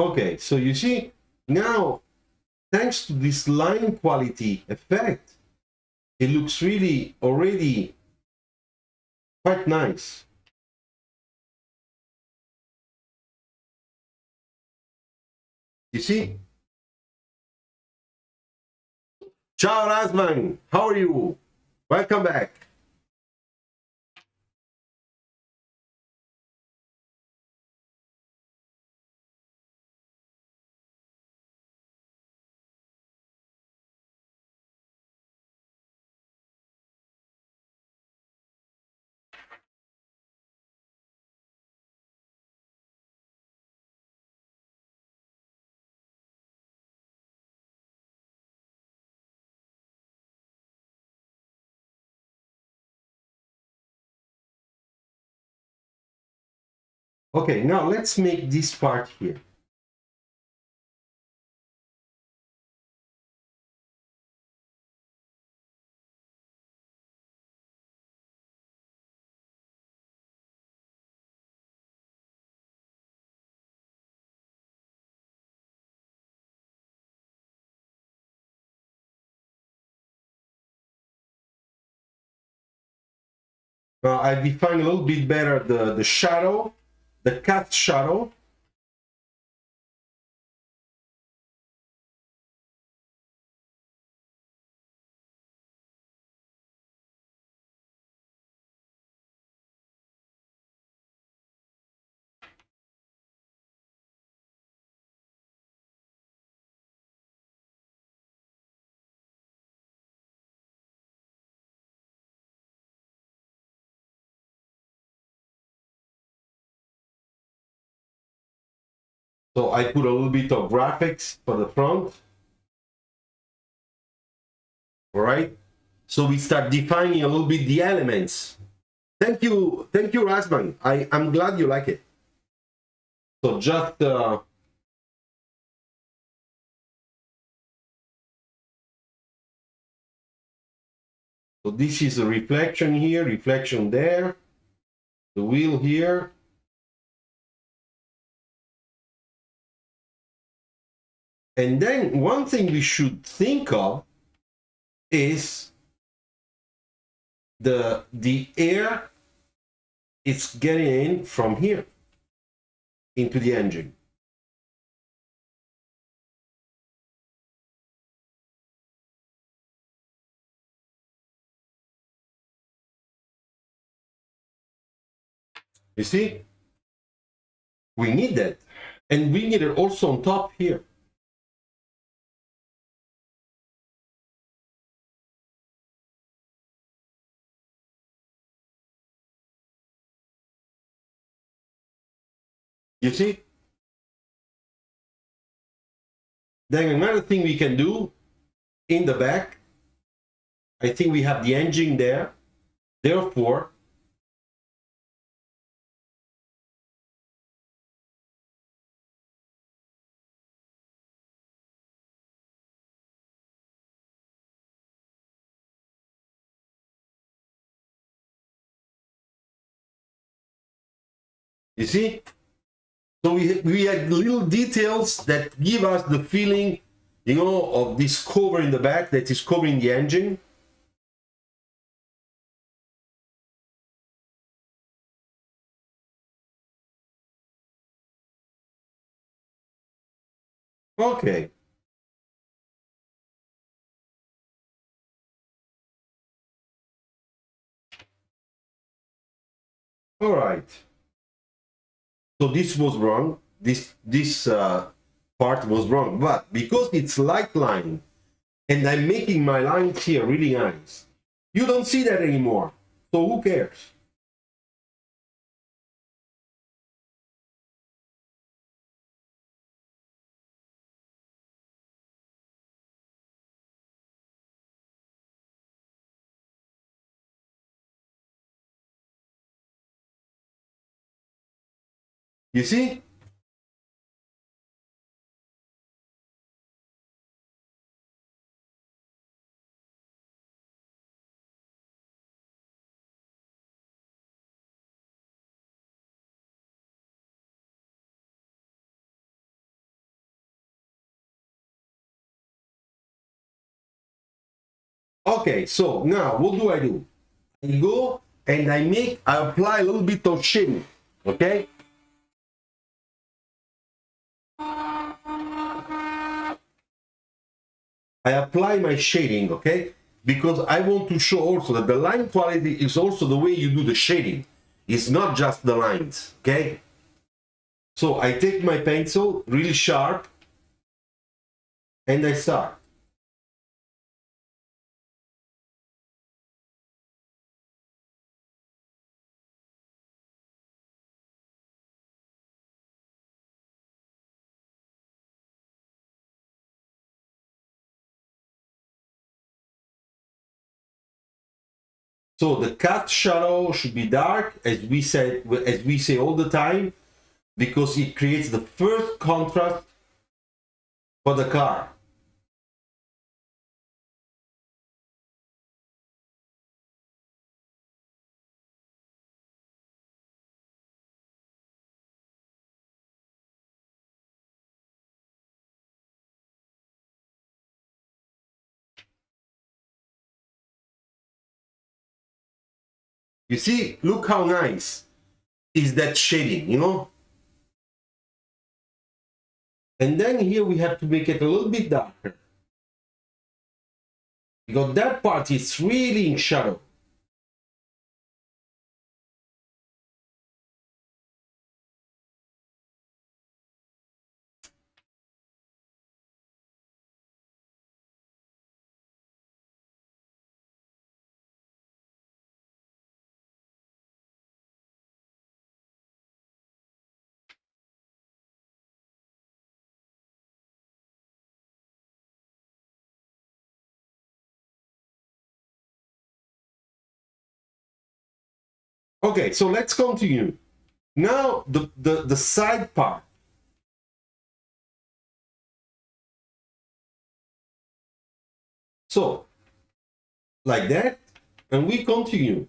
Okay, so you see, now, thanks to this line quality effect, it looks really already quite nice. You see? Ciao, Razvan. How are you? Welcome back. Okay, now let's make this part here. Now I define a little bit better the shadow, the cast shadow. So I put a little bit of graphics for the front. All right. So we start defining a little bit the elements. Thank you, Rasman. I'm glad you like it. So just so this is a reflection here, reflection there, the wheel here. And then one thing we should think of is the air it's getting in from here into the engine. You see? We need that. And we need it also on top here. You see? Then another thing we can do in the back, I think we have the engine there. Therefore, you see? So we had little details that give us the feeling, you know, of this cover in the back that is covering the engine. Okay. All right. So this was wrong. This part was wrong, but because it's light line and I'm making my lines here really nice, you don't see that anymore. So who cares? You see? Okay, so now what do? I go and I apply a little bit of shading, okay? I apply my shading, okay? Because I want to show also that the line quality is also the way you do the shading. It's not just the lines, okay? So I take my pencil, really sharp, and I start. So the cut shadow should be dark, as we say all the time, because it creates the first contrast for the car. You see, look how nice is that shading, you know? And then here we have to make it a little bit darker, because that part is really in shadow. Okay, so let's continue. Now the side part. So, like that, and we continue.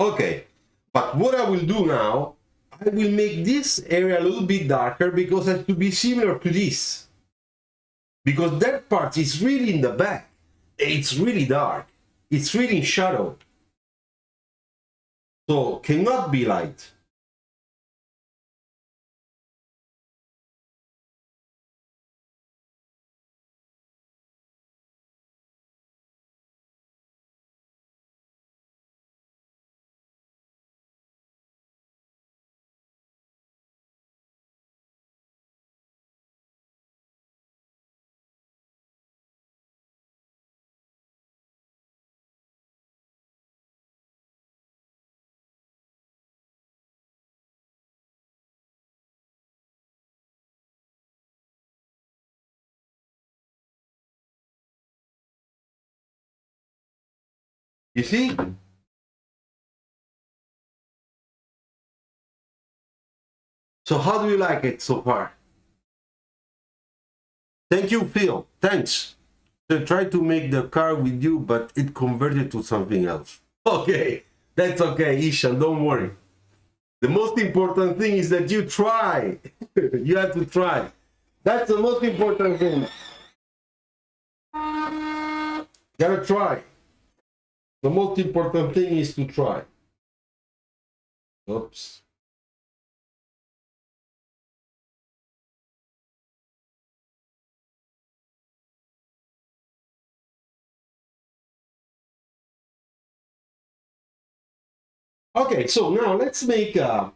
Okay, but what I will do now, I will make this area a little bit darker because it has to be similar to this. Because that part is really in the back. It's really dark. It's really in shadow. So cannot be light. You see? So how do you like it so far? Thank you, Phil. Thanks. I tried to make the car with you, but it converted to something else. Okay, that's okay, Ishan, don't worry. The most important thing is that you try. You have to try. That's the most important thing. Gotta try. The most important thing is to try. Oops. Okay, so now let's make a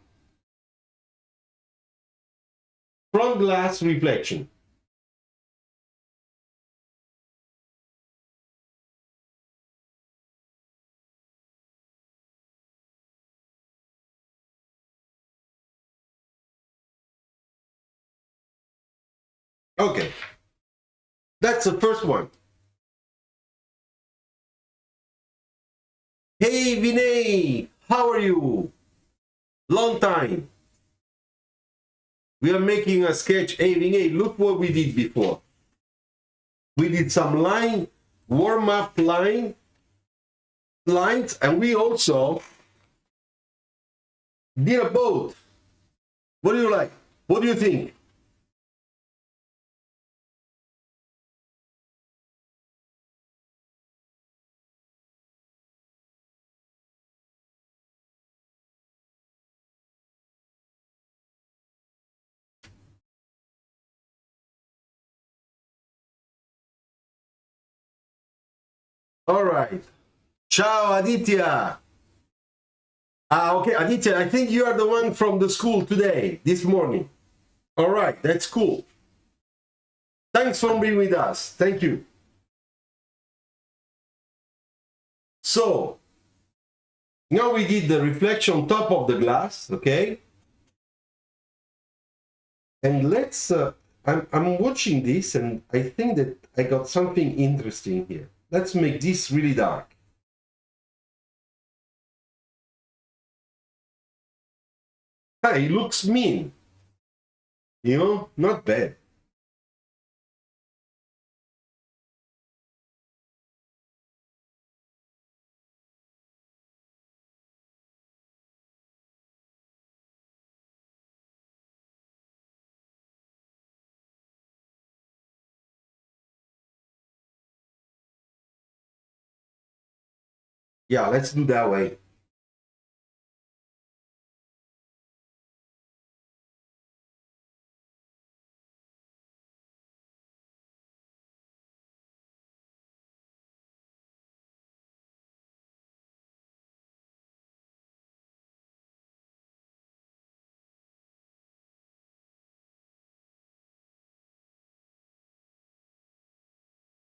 front glass reflection. Okay, that's the first one. Hey Vinay, how are you? Long time. We are making a sketch. Hey Vinay, look what we did before. We did some line, warm-up line, lines, and we also did a boat. What do you like? What do you think? All right. Ciao, Aditya. Okay, Aditya, I think you are the one from the school today, this morning. All right, that's cool. Thanks for being with us. Thank you. So, now we did the reflection on top of the glass, okay? And let's, I'm watching this and I think that I got something interesting here. Let's make this really dark. Hey, it looks mean. You know, not bad. Yeah, let's do that way.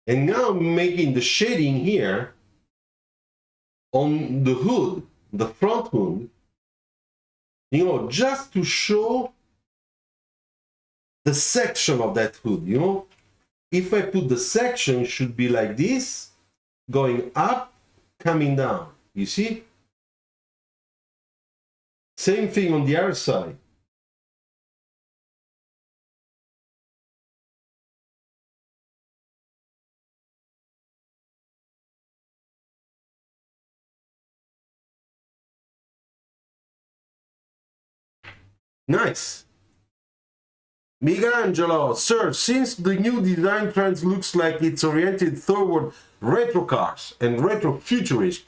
And now I'm making the shading here on the hood, the front hood, you know, just to show the section of that hood, you know. If I put the section, it should be like this, going up, coming down, you see? Same thing on the other side. Nice. Michelangelo, sir, since the new design trend looks like it's oriented toward retro cars and retro futurism,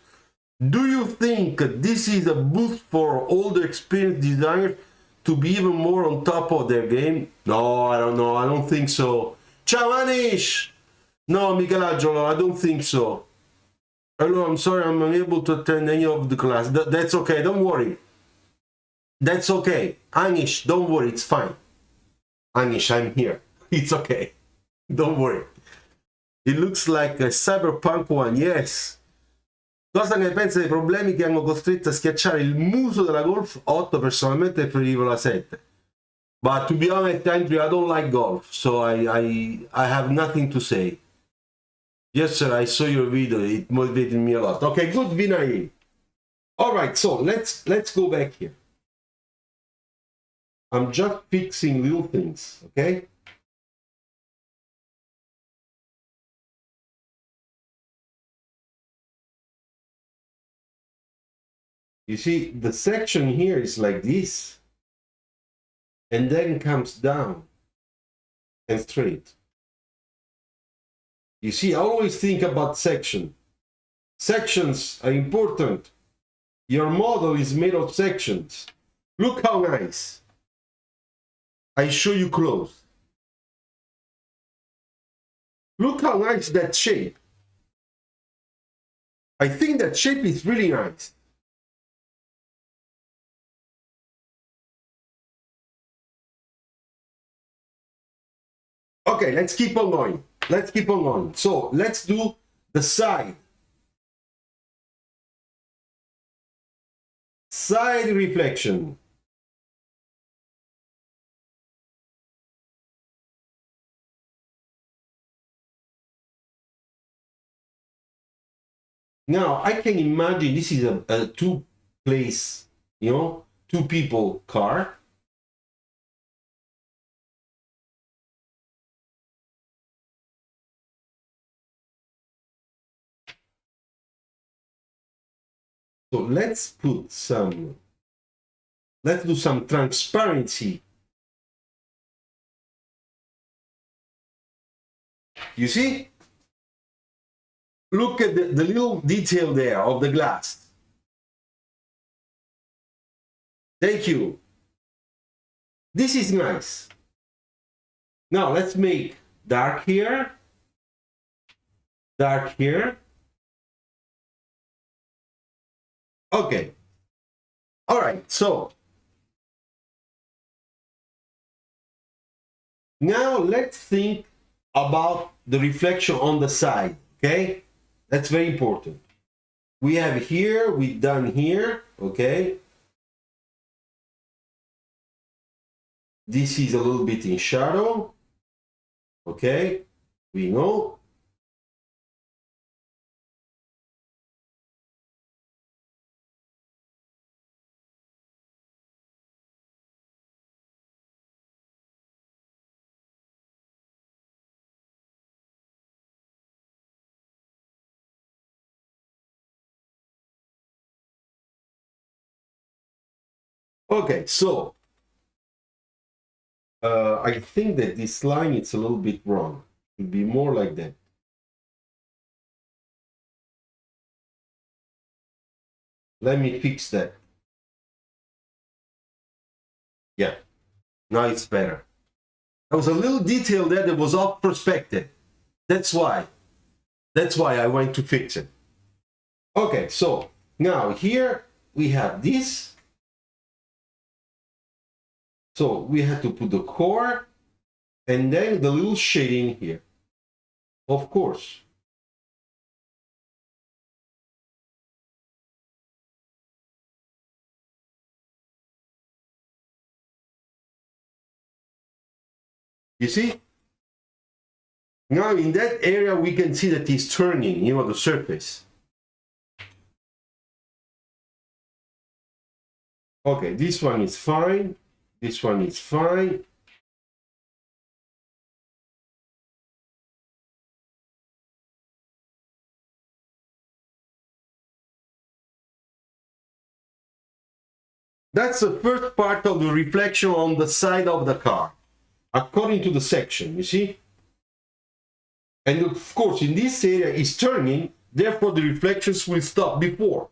do you think this is a boost for all the experienced designers to be even more on top of their game? No, I don't know. I don't think so. Ciao, Anish! No, Michelangelo, I don't think so. Hello, I'm sorry I'm unable to attend any of the class. That's okay, don't worry. That's okay. Anish, don't worry, it's fine. Anish, I'm here. It's okay. Don't worry. It looks like a cyberpunk one, yes. Cosa ne pensa dei problemi che hanno costretto a schiacciare il muso della Golf 8? Personalmente preferivo la 7. But to be honest, Andrew, I don't like golf, so I have nothing to say. Yes, sir, I saw your video. It motivated me a lot. Okay, good, Vinay. All right, so let's go back here. I'm just fixing little things, okay? You see, the section here is like this, and then comes down and straight. You see, I always think about section. Sections are important. Your model is made of sections. Look how nice. I show you close. Look how nice that shape. I think that shape is really nice. Okay, let's keep on going. Let's keep on going. So let's do the side. Side reflection. Now I can imagine this is a two-place, you know, two people car. So let's do some transparency. You see? Look at the little detail there of the glass. Thank you. This is nice. Now let's make dark here, dark here. Okay. All right, so now let's think about the reflection on the side, okay? That's very important. We have here, we've done here, okay? This is a little bit in shadow, okay? We know. Okay, so I think that this line is a little bit wrong. It should be more like that. Let me fix that. Yeah, now it's better. There was a little detail there that was off perspective. That's why I went to fix it. Okay, so now here we have this. So we have to put the core and then the little shading here, of course. You see? Now in that area we can see that it's turning, you know, the surface. Okay, this one is fine. This one is fine. That's the first part of the reflection on the side of the car, according to the section, you see? And of course, in this area is turning, therefore the reflections will stop before.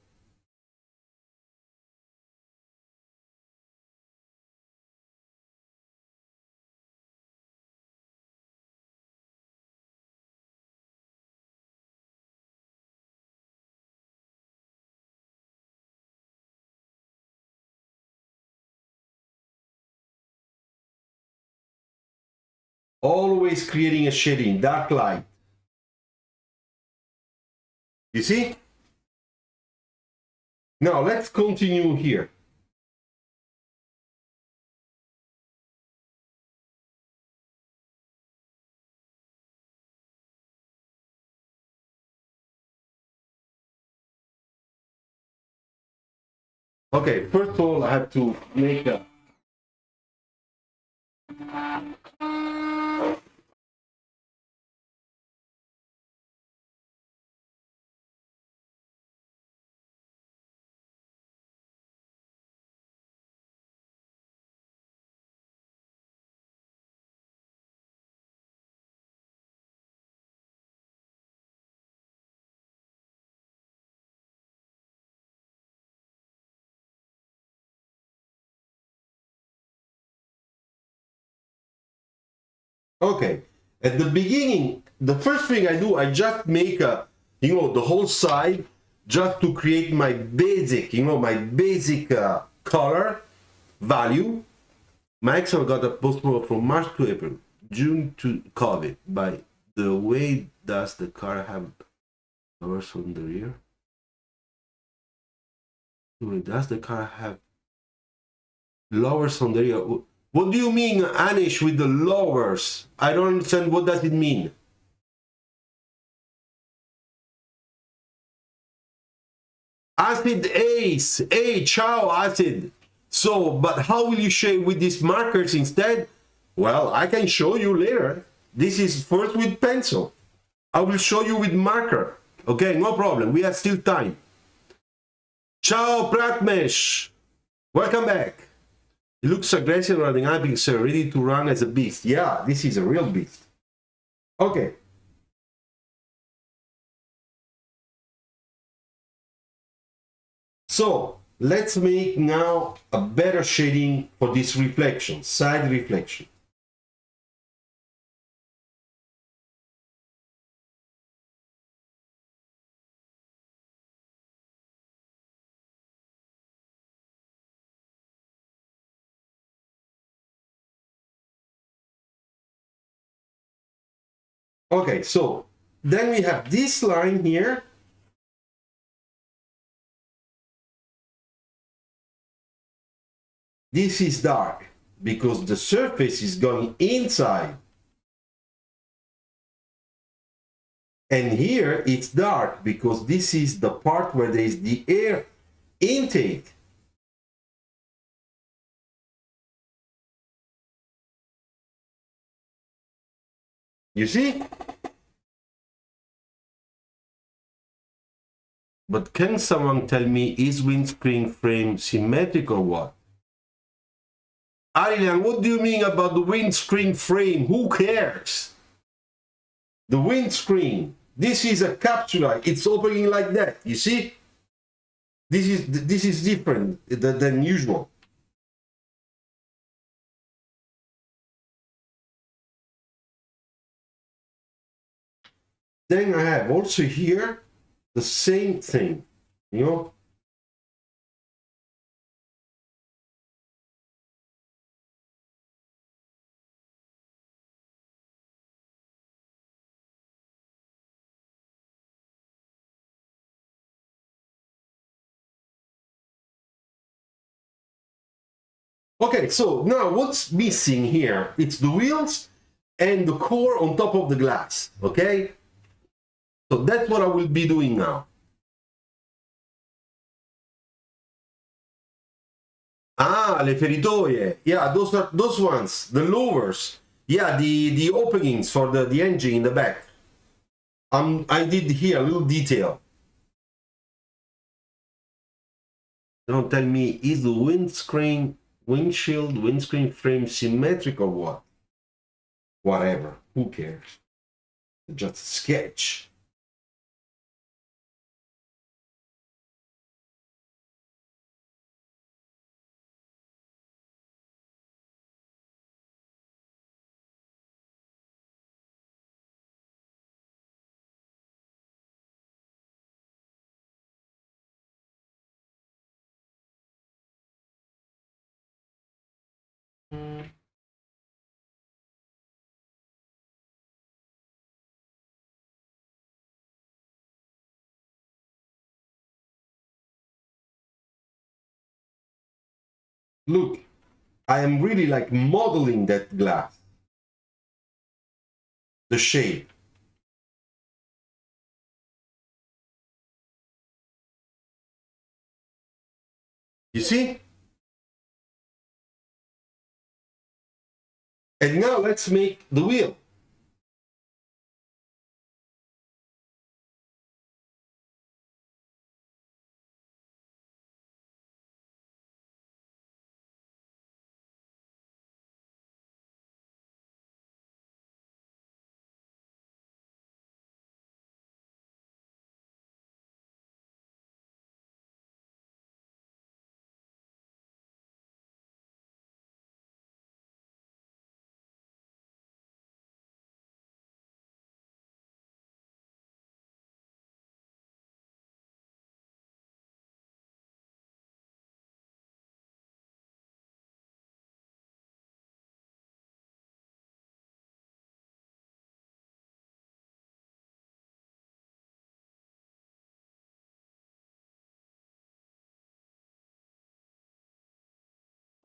Always creating a shading, dark light. You see? Now let's continue here. Okay, first of all, I have to make a okay. At the beginning, the first thing I do, I just make a, you know, the whole side just to create my basic, you know, my basic color value. My ex-son got a postmortem from March to April, June to Copic. By the way, does the car have lowers on the rear? Does the car have lowers on the rear? What do you mean, Anish, with the lowers? I don't understand. What does it mean? Acid Ace. Hey, ciao, Acid. So, but how will you shade with these markers instead? Well, I can show you later. This is first with pencil. I will show you with marker. Okay, no problem. We have still time. Ciao, Pratmesh. Welcome back. He looks aggressive running hyping, sir, ready to run as a beast. Yeah, this is a real beast. Okay. So let's make now a better shading for this reflection, side reflection. Okay, so then we have this line here. This is dark because the surface is going inside. And here it's dark because this is the part where there is the air intake. You see? But can someone tell me, is windscreen frame symmetric or what? Arilan, what do you mean about the windscreen frame? Who cares? The windscreen. This is a capsule. It's opening like that. You see? This is different than usual. Then I have also here the same thing, you know. Okay, so now what's missing here? It's the wheels and the core on top of the glass, okay? So that's what I will be doing now. Ah, le feritoie. Yeah, those ones, the louvers. Yeah, the openings for the engine in the back. I did here a little detail. Don't tell me, is the windscreen frame symmetric or what? Whatever, who cares? Just a sketch. Look, I am really like modeling that glass. The shape. You see? And now let's make the wheel.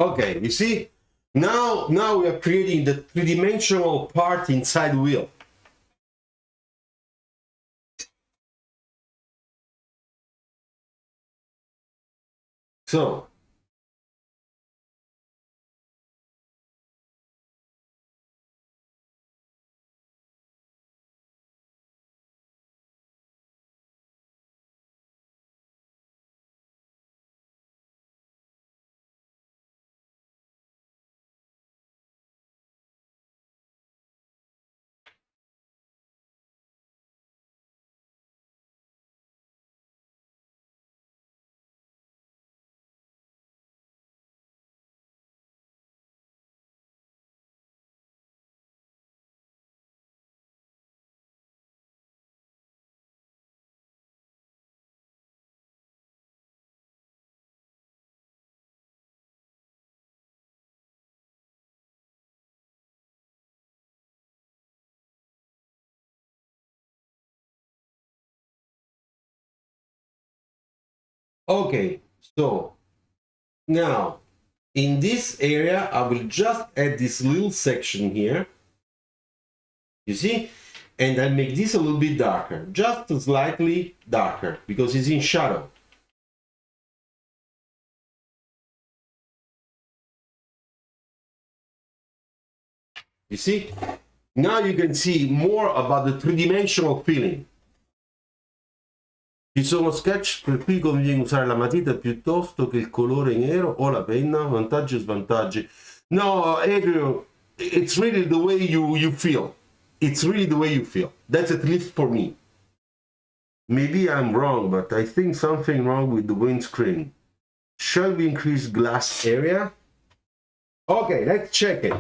Okay, you see? Now we are creating the three-dimensional part inside the wheel. So Okay, so now in this area, I will just add this little section here. You see? And I make this a little bit darker, just slightly darker, because it's in shadow. You see? Now you can see more about the three-dimensional feeling. Ci sono sketch per cui conviene usare la matita piuttosto che il colore nero o la penna, vantaggi e svantaggi. No, Adrian, it's really the way you feel. It's really the way you feel. That's at least for me. Maybe I'm wrong, but I think something wrong with the windscreen. Shall we increase glass area? Okay, let's check it.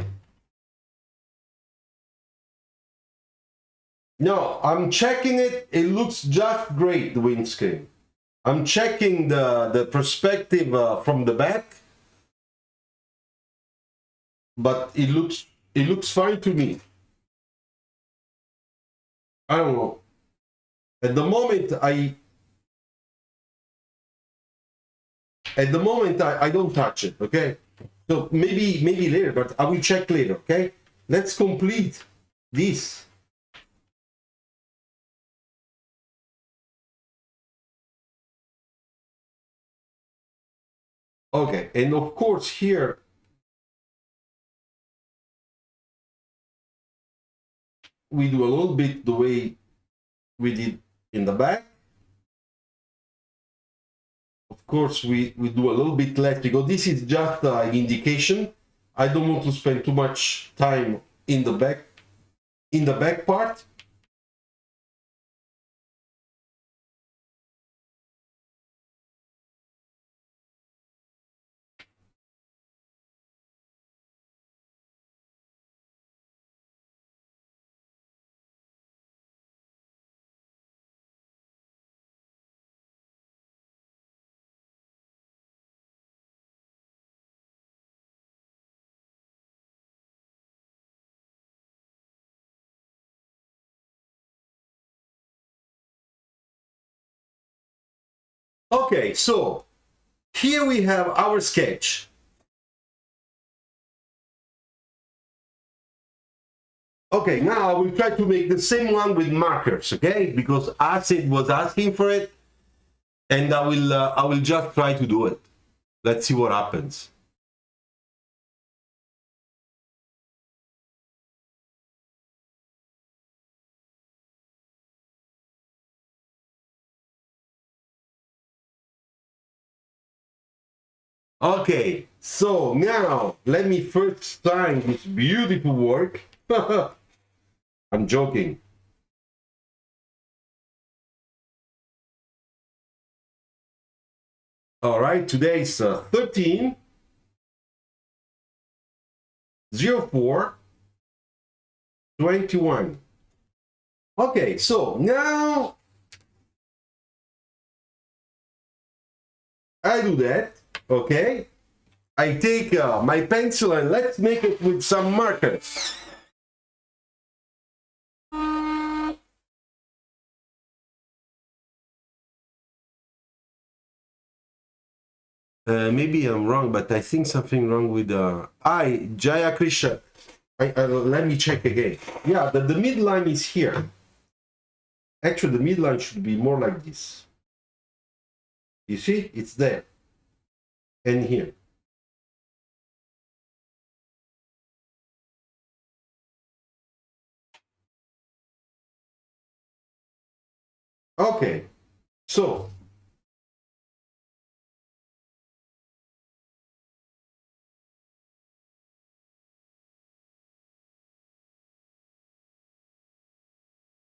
No, I'm checking it. It looks just great, the windscreen. I'm checking the perspective from the back, but it looks fine to me. I don't know. At the moment, I don't touch it. Okay, so maybe later, but I will check later. Okay, let's complete this. Okay, and of course here we do a little bit the way we did in the back. Of course, we do a little bit less because this is just an indication. I don't want to spend too much time in the back part. Okay, so here we have our sketch. Okay, now I will try to make the same one with markers, okay? Because Acid was asking for it, and I will just try to do it. Let's see what happens. Okay, so now let me first sign this beautiful work. I'm joking. All right, today's 13/04/21. Okay, so now I do that. Okay, I take my pencil and let's make it with some markers. Maybe I'm wrong, but I think something wrong with Jaya Krishna. Let me check again. Yeah, the midline is here. Actually, the midline should be more like this. You see, it's there and here. Okay, so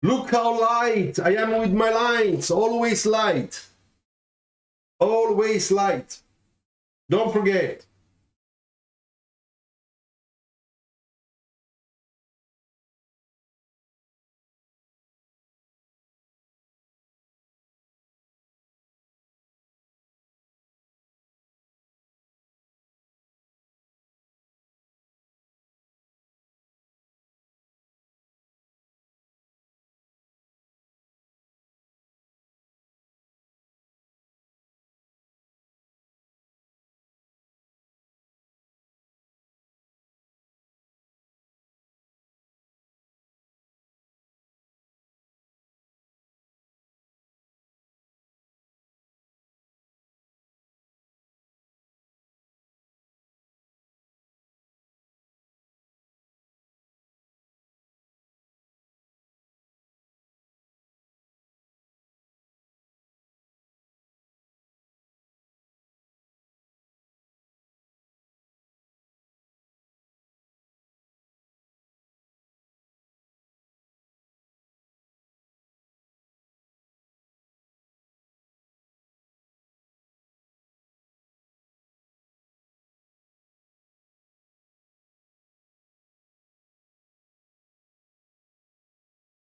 look how light I am with my lines. Always light. Always light. Don't forget.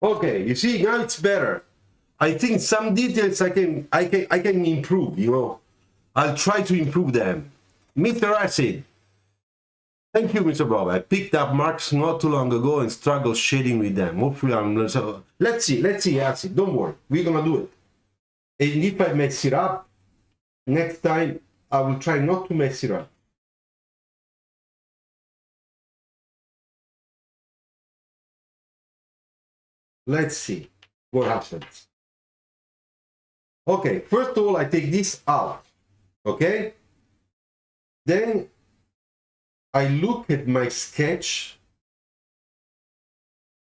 Okay, you see, now it's better. I think some details I can improve, you know. I'll try to improve them. Mr. Acid. Thank you, Mr. Bove. I picked up marks not too long ago and struggled shading with them. Hopefully I'm so let's see, Acid. Don't worry. We're gonna do it. And if I mess it up, next time I will try not to mess it up. Let's see what happens. Okay, first of all, I take this out. Okay? Then I look at my sketch.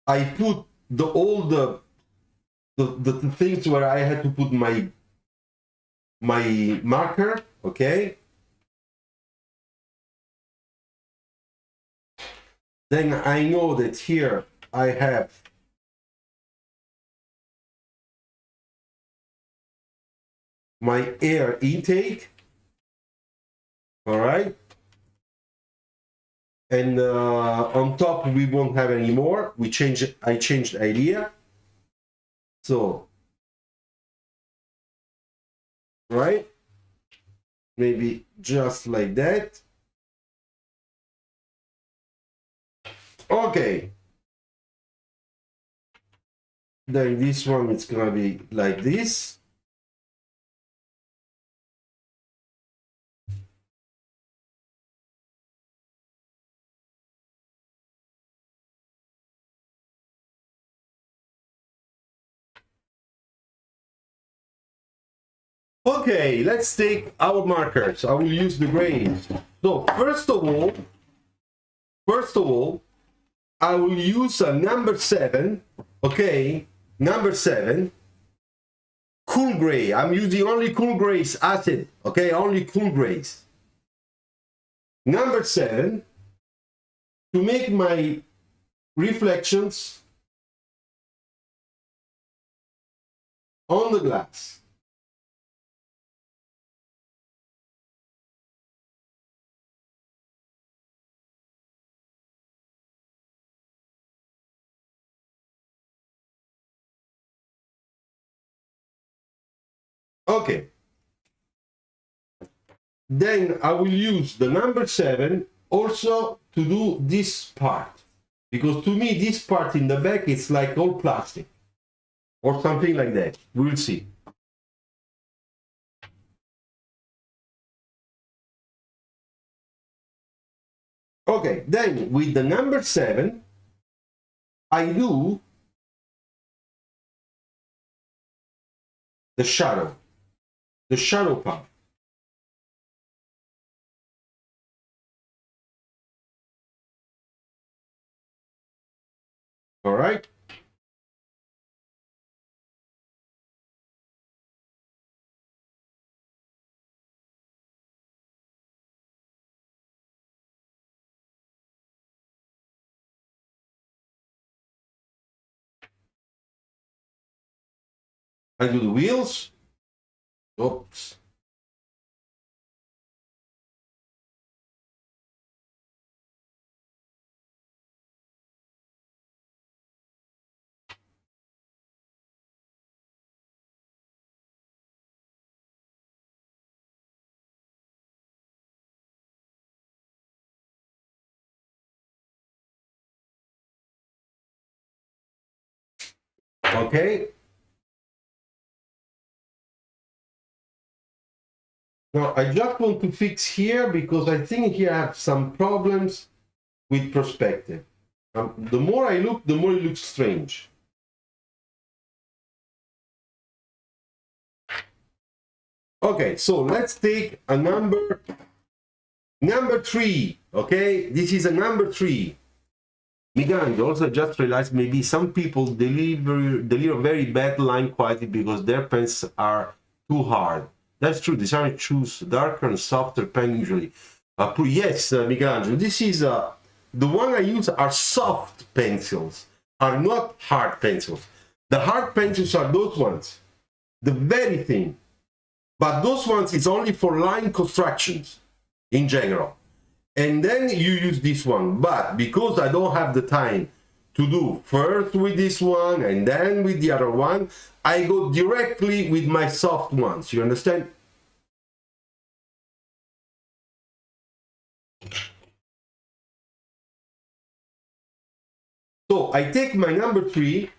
I put all the things where I had to put my marker, okay? Then I know that here I have my air intake, all right? And on top we won't have any more. I changed the idea. So, right? Maybe just like that. Okay. Then this one is gonna be like this. Okay, let's take our markers. I will use the grays. So first of all, I will use a number 7. Okay, number 7. Cool gray. I'm using only cool grays, acid. Okay, only cool grays. Number 7 to make my reflections on the glass. Okay. Then I will use the number 7 also to do this part, because to me this part in the back is like all plastic or something like that. We'll see. Okay, then with the number 7 I do the shadow part. All right. I do the wheels. Oops. Okay. Now I just want to fix here because I think here I have some problems with perspective. The more I look, the more it looks strange. Okay, so let's take a number 3. Okay, this is a number 3. Miguel, also just realized maybe some people deliver very bad line quality because their pens are too hard. That's true. Designer choose darker and softer pen usually. Yes, Miguel, this is the one I use are soft pencils, are not hard pencils. The hard pencils are those ones, the very thin. But those ones is only for line constructions in general. And then you use this one. But because I don't have the time to do first with this one and then with the other one, I go directly with my soft ones. You understand? So I take my number 3,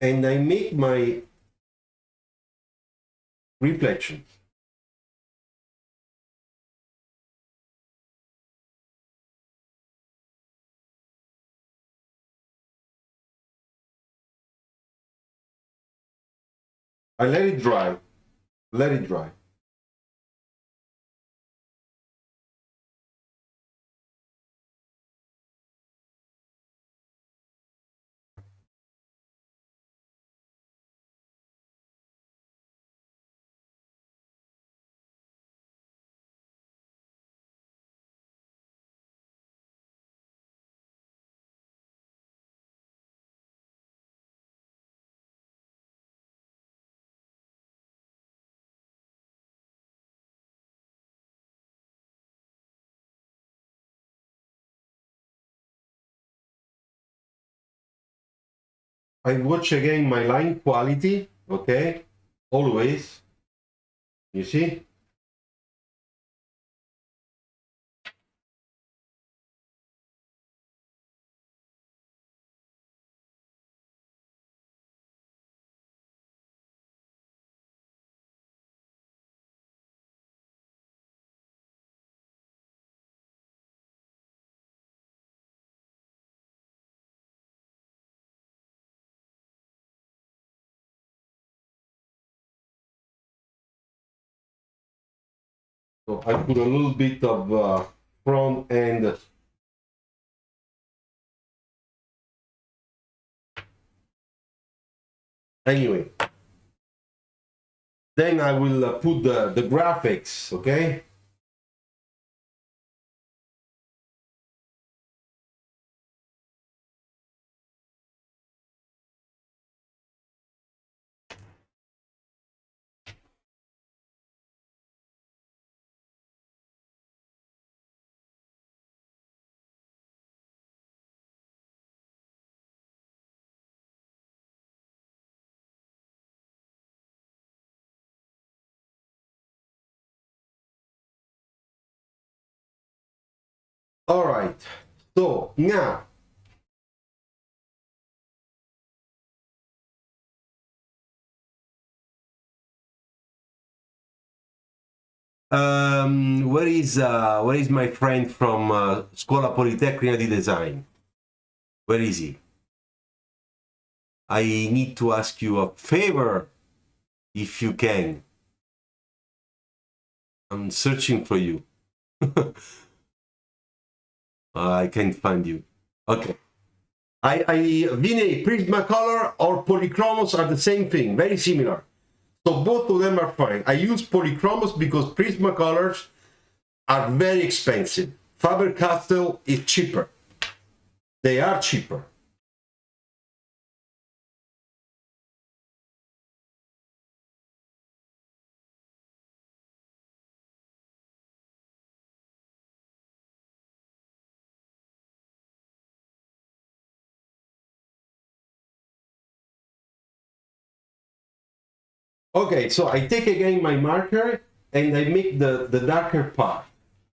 and I make my reflection. I let it dry. Let it dry. I watch again my line quality, okay? Always. You see? So I put a little bit of front end. Anyway, then I will put the graphics, okay? All right, so now where is my friend from Scuola Politecnica di Design? Where is he? I need to ask you a favor, if you can. I'm searching for you. I can't find you. Okay. Vinay, Prismacolor or Polychromos are the same thing, very similar. So both of them are fine. I use Polychromos because Prismacolors are very expensive. Faber Castell is cheaper. They are cheaper. Okay, so I take again my marker and I make the darker part,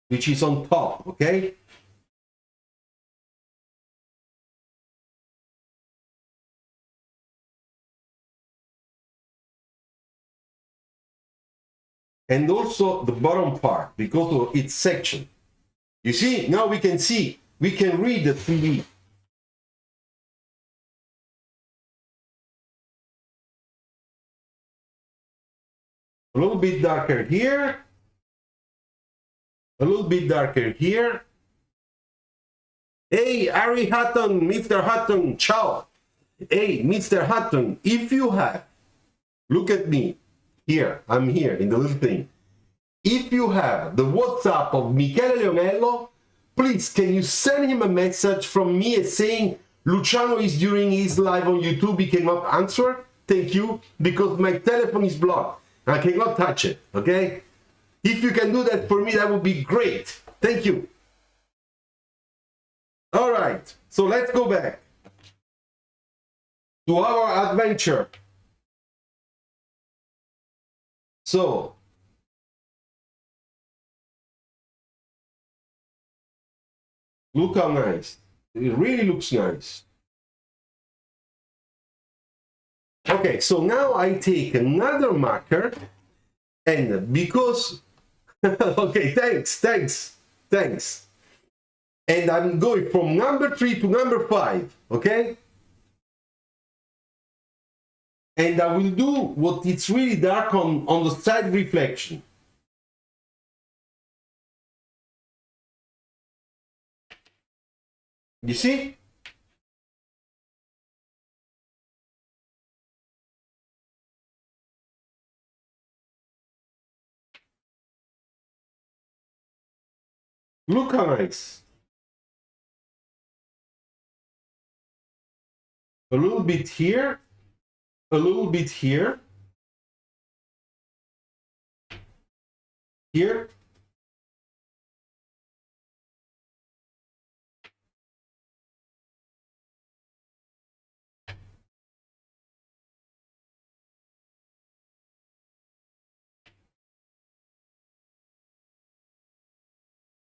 which is on top, okay? And also the bottom part, because of its section. You see, now we can see, we can read the 3D. A little bit darker here. A little bit darker here. Hey, Harry Hutton, Mr. Hutton, ciao. Hey, Mr. Hutton, if you have, look at me, here, I'm here in the little thing. If you have the WhatsApp of Michele Leonello, please, can you send him a message from me saying Luciano is during his live on YouTube, he cannot answer? Thank you, because my telephone is blocked. I cannot touch it, okay? If you can do that for me, that would be great. Thank you. All right, so let's go back to our adventure. So, look how nice. It really looks nice. Okay, so now I take another marker, and because okay, thanks. And I'm going from number 3 to number 5, okay? And I will do what it's really dark on the side reflection. You see? Look how nice. A little bit here, a little bit here, here.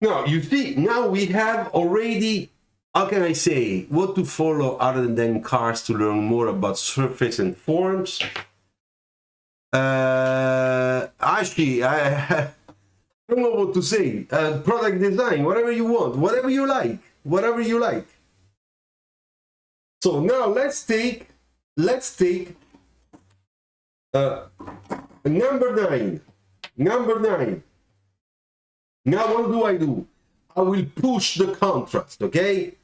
Now, you see, now we have already, how can I say, what to follow other than cars to learn more about surface and forms. Actually, I don't know what to say. Product design, whatever you want, whatever you like, whatever you like. So now let's take number 9. Number 9. Now what do? I will push the contrast, okay?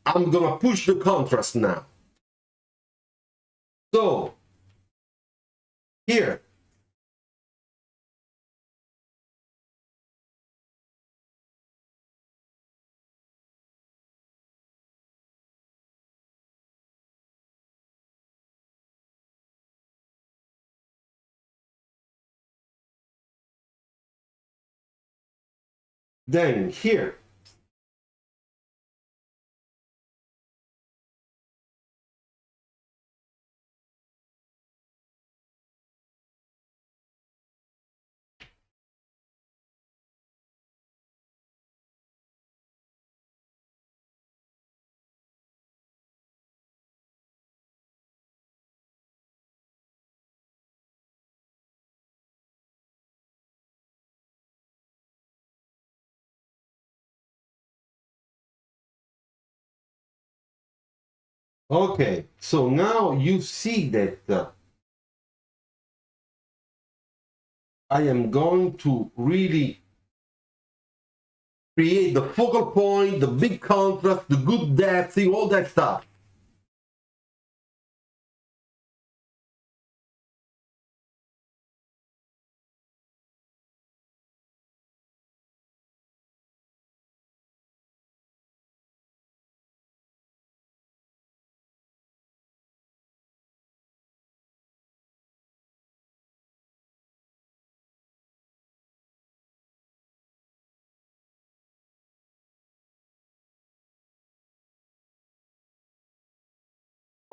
I'm gonna push the contrast now. So, here. Then here. Okay, so now you see that I am going to really create the focal point, the big contrast, the good depth, all that stuff.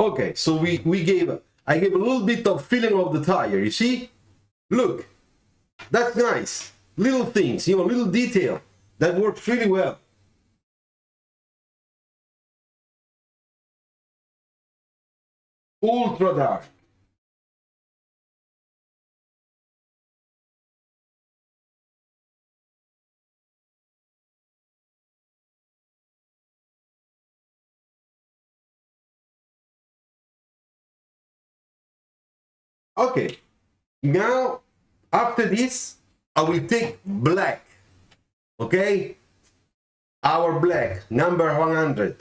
Okay, so I gave a little bit of feeling of the tire, you see? Look, that's nice. Little things, little detail that works really well. Ultra dark. Okay, now after this, I will take black, okay? Our black, number 100,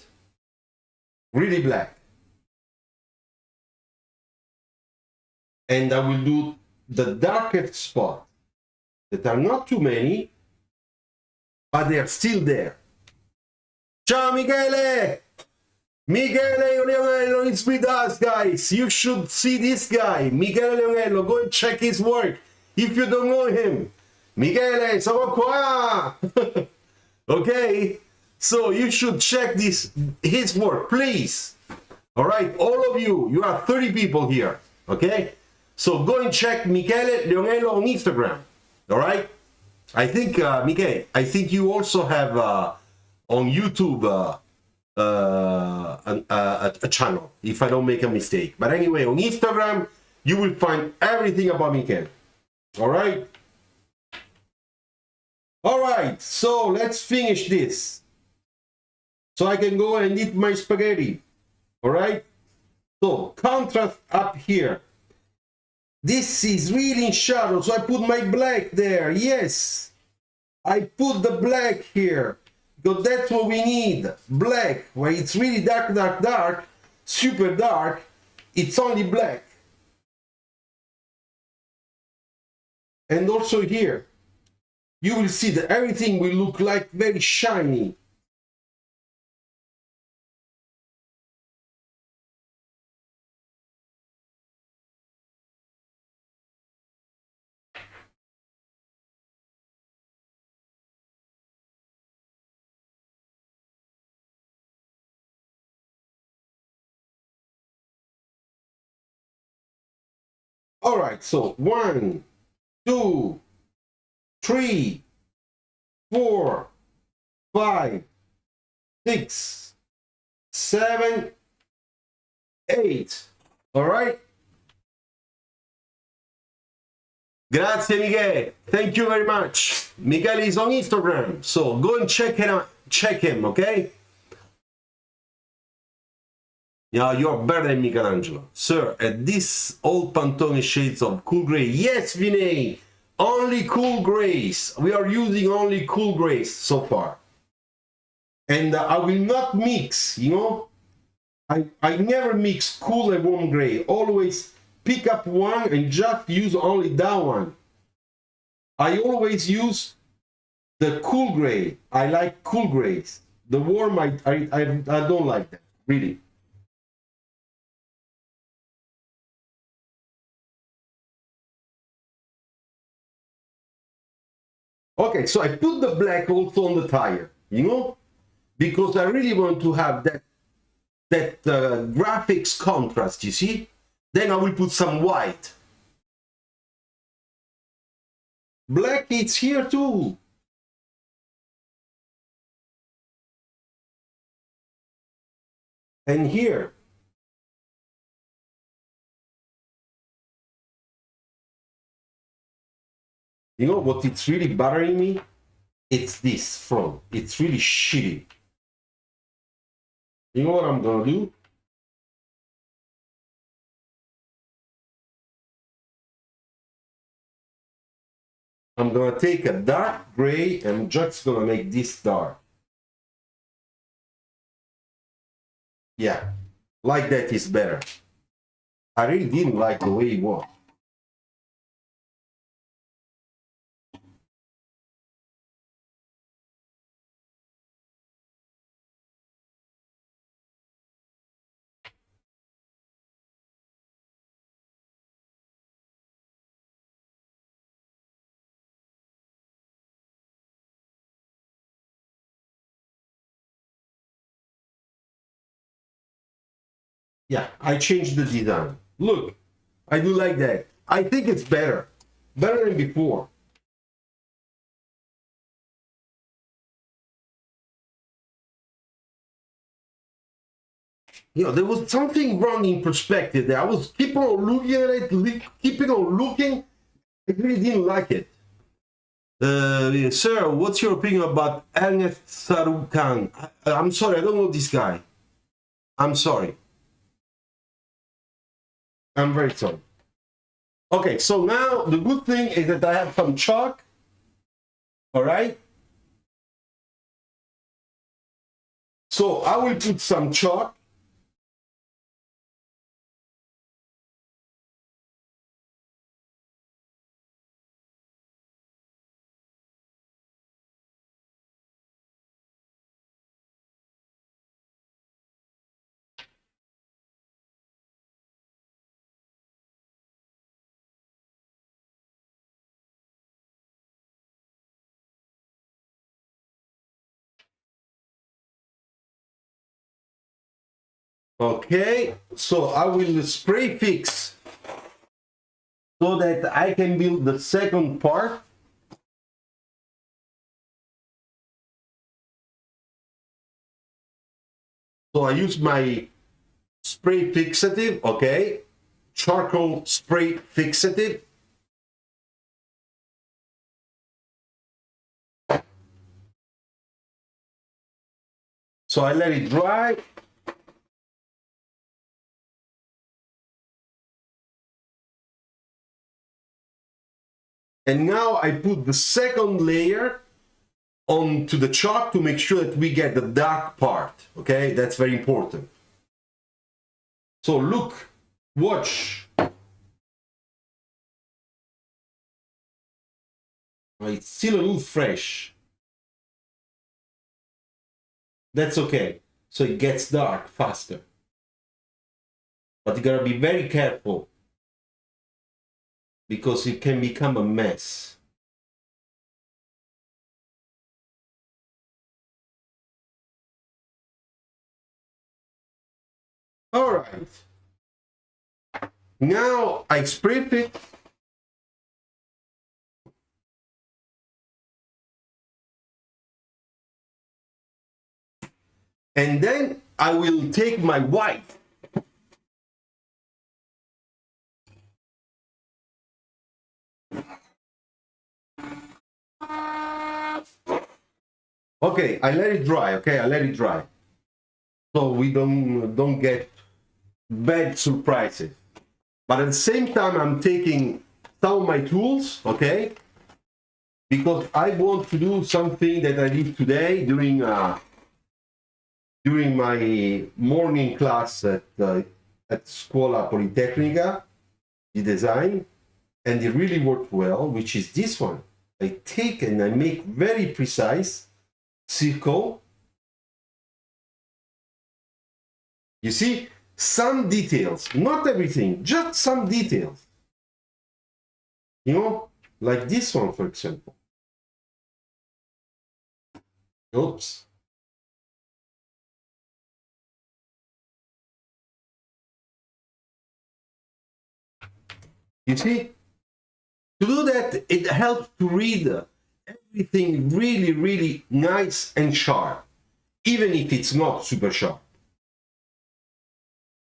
really black. And I will do the darkest spot that are not too many, but they are still there. Ciao Michele! Michele Leonello is with us, guys. You should see this guy, Michele Leonello. Go and check his work. if you don't know him. Michele, sono qua! Okay? So you should check his work, please. All right, all of you, you are 30 people here, okay? So go and check Michele Leonello on Instagram, all right? I think, Michele, I think you also have on YouTube a channel, if I don't make a mistake. But anyway, on Instagram, you will find everything about Michele, all right? All right, so let's finish this. So I can go and eat my spaghetti. All right, so contrast up here. This is really in shadow, so I put my black there. Yes, I put the black here because that's what we need. Black, where it's really dark, dark, dark, super dark, it's only black. And also here, you will see that everything will look like very shiny. All right, so 1, 2, 3, 4, 5, 6, 7, 8. All right. Grazie, Michele. Thank you very much. Michele is on Instagram, so go and check him, okay? Yeah, you're better than Michelangelo. Sir, at this old Pantone shades of cool gray. Yes, Vinay, only cool grays. We are using only cool grays so far. And I will not mix, you know? I never mix cool and warm gray. Always pick up one and just use only that one. I always use the cool gray. I like cool grays. The warm, I don't like that, really. Okay, so I put the black also on the tire, you know, because I really want to have that graphics contrast, you see. Then I will put some white. Black, it's here too. And here. You know what, it's really bothering me? It's this front. It's really shitty. You know what I'm gonna do? I'm gonna take a dark gray and I'm just gonna make this dark. Yeah, like that is better. I really didn't like the way it was. Yeah, I changed the design. Look, I do like that. I think it's better. Better than before. You know, there was something wrong in perspective there. I was keeping on looking at it, keeping on looking. I really didn't like it. Sir, what's your opinion about Ernest Sarukan? I'm sorry, I don't know this guy. I'm sorry. I'm very sorry. Okay, so now the good thing is that I have some chalk. All right. So I will put some chalk. Okay, so I will spray fix so that I can build the second part. So I use my spray fixative, okay, charcoal spray fixative. So I let it dry. And now I put the second layer onto the chalk to make sure that we get the dark part, okay? That's very important. So look, watch. It's still a little fresh. That's okay. So it gets dark faster. But you gotta be very careful because it can become a mess. All right. Now I spray it. And then I will take my white. Okay, I let it dry, okay? I let it dry. So we don't get bad surprises. But at the same time, I'm taking some of my tools, okay? Because I want to do something that I did today during my morning class at Scuola Politecnica, the design, and it really worked well, which is this one. I take and I make very precise circle. You see, some details, not everything, just some details. You know, like this one, for example. Oops. You see, to do that, it helps to read everything really, really nice and sharp, even if it's not super sharp.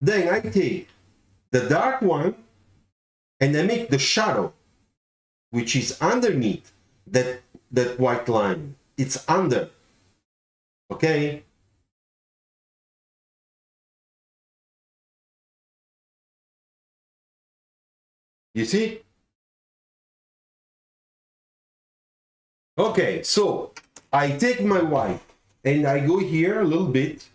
Then I take the dark one and I make the shadow, which is underneath that white line. It's under, okay? You see? Okay, so I take my white and I go here a little bit.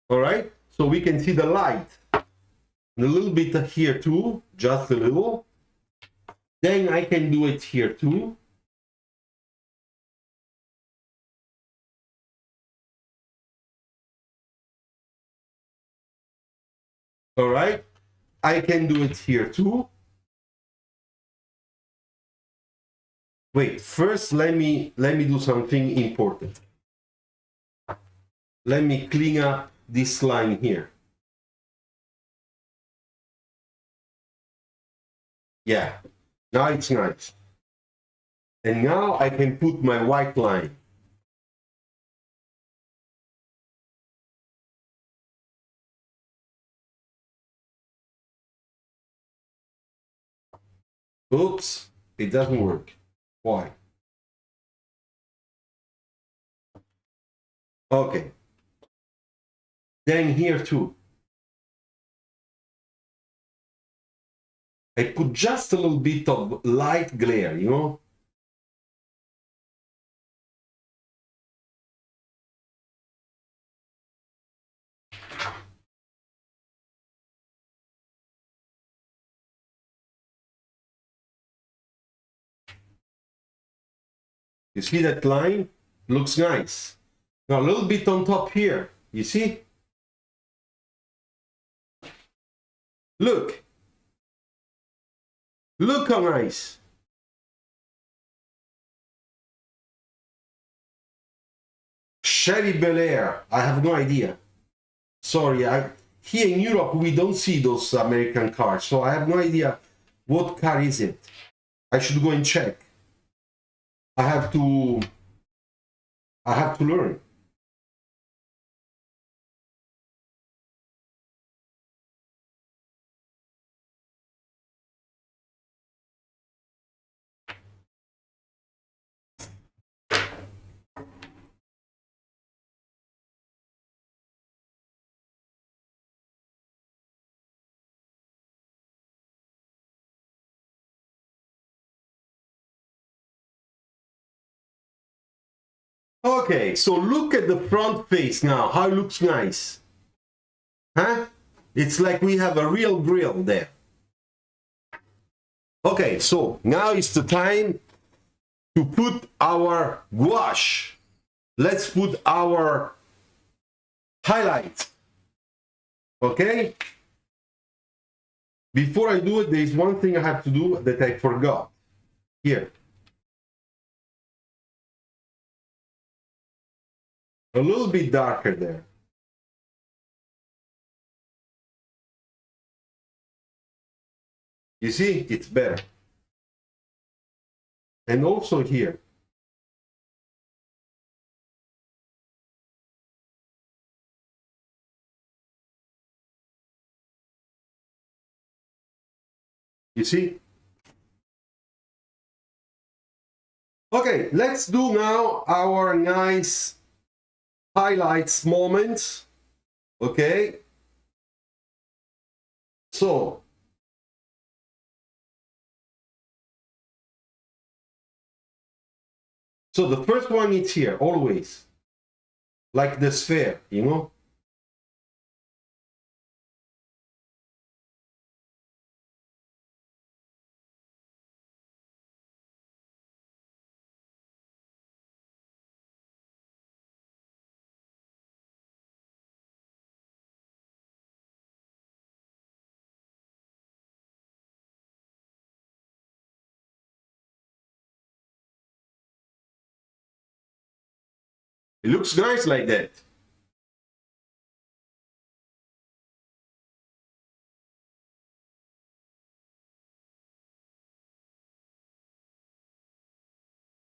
All right, so we can see the light. And a little bit here too, just a little. Then I can do it here too. All right, I can do it here too. Wait, first let me do something important. Let me clean up this line here. Yeah, now it's nice. And now I can put my white line. Oops, it doesn't work. Why? Okay. Then here too. I put just a little bit of light glare, you know? You see that line? Looks nice. Now a little bit on top here. You see? Look. Look how nice. Chevy Bel Air, I have no idea. Sorry, here in Europe we don't see those American cars, so I have no idea what car is it. I should go and check. I have to learn. Okay, so look at the front face now, how it looks nice. Huh? It's like we have a real grill there. Okay, so now it's the time to put our gouache. Let's put our highlight. Okay? Before I do it, there's one thing I have to do that I forgot. Here. A little bit darker there. You see, it's better. And also here. You see? Okay, let's do now our nice highlights moments. Okay? So, the first one is here, always. Like the sphere, you know? It looks nice like that.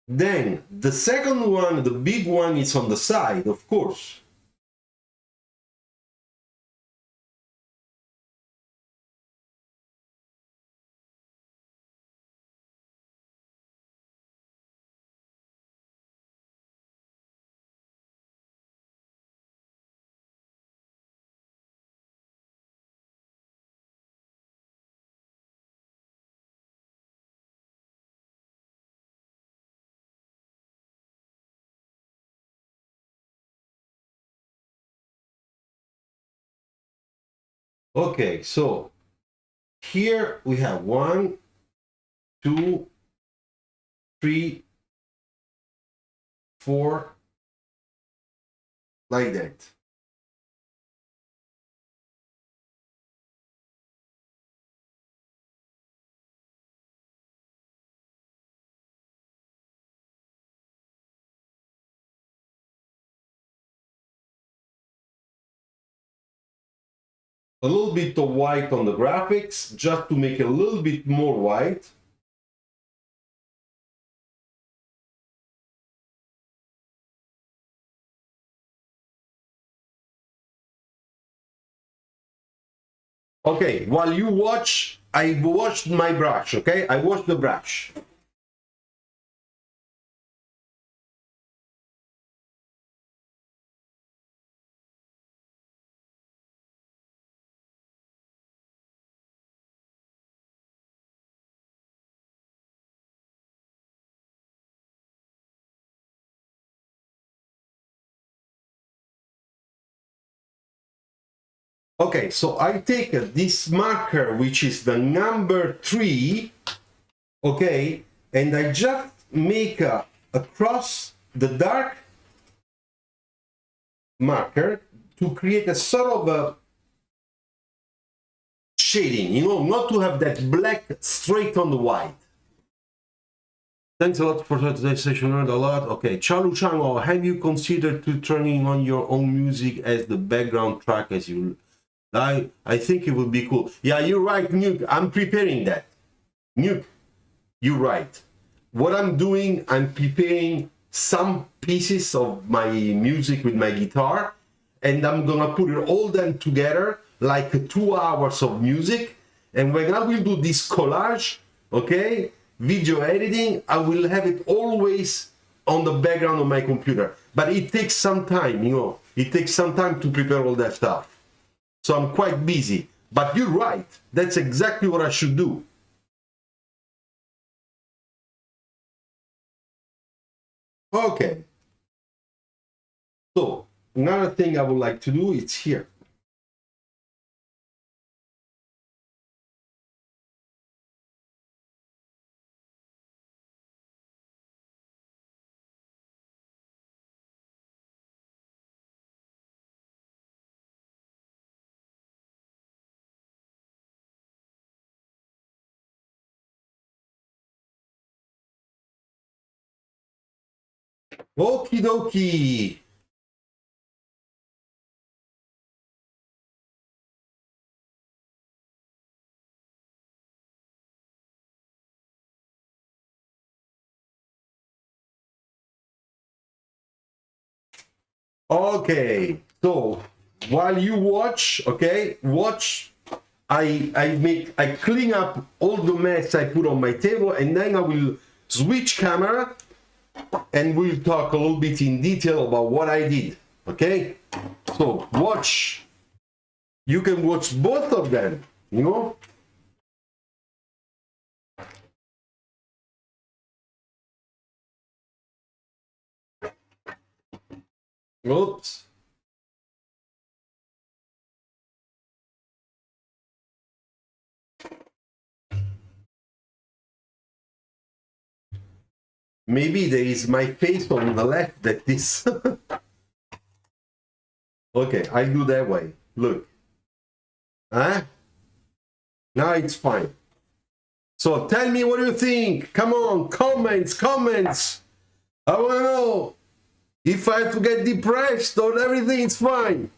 Then the second one, the big one, is on the side, of course. Okay, so here we have 1, 2, 3, 4, like that. A little bit of white on the graphics, just to make a little bit more white. Okay, while you watch, I washed my brush, okay? I washed the brush. Okay, so I take this marker, which is the number 3, okay, and I just make across the dark marker to create a sort of a shading, you know, not to have that black straight on the white. Thanks a lot for today's session, learned a lot. Okay, ciao Luciano, have you considered to turning on your own music as the background track as you... I think it would be cool. Yeah, you're right, Nuke, I'm preparing that. Nuke, you're right. What I'm doing, I'm preparing some pieces of my music with my guitar, and I'm gonna put it all them together, like 2 hours of music. And when I will do this collage, okay, video editing, I will have it always on the background of my computer. But it takes some time, you know, it takes some time to prepare all that stuff. So I'm quite busy, but you're right. That's exactly what I should do. Okay. So another thing I would like to do, it's here. Okie dokie. Okay, so while you watch, okay, watch, I clean up all the mess I put on my table, and then I will switch camera and we'll talk a little bit in detail about what I did. Okay, so watch, you can watch both of them, you know. Oops. Maybe there is my face on the left that is. Okay, I do that way. Look. Huh? Now it's fine. So tell me what you think. Come on, comments, comments. I want to know if I have to get depressed or everything is fine.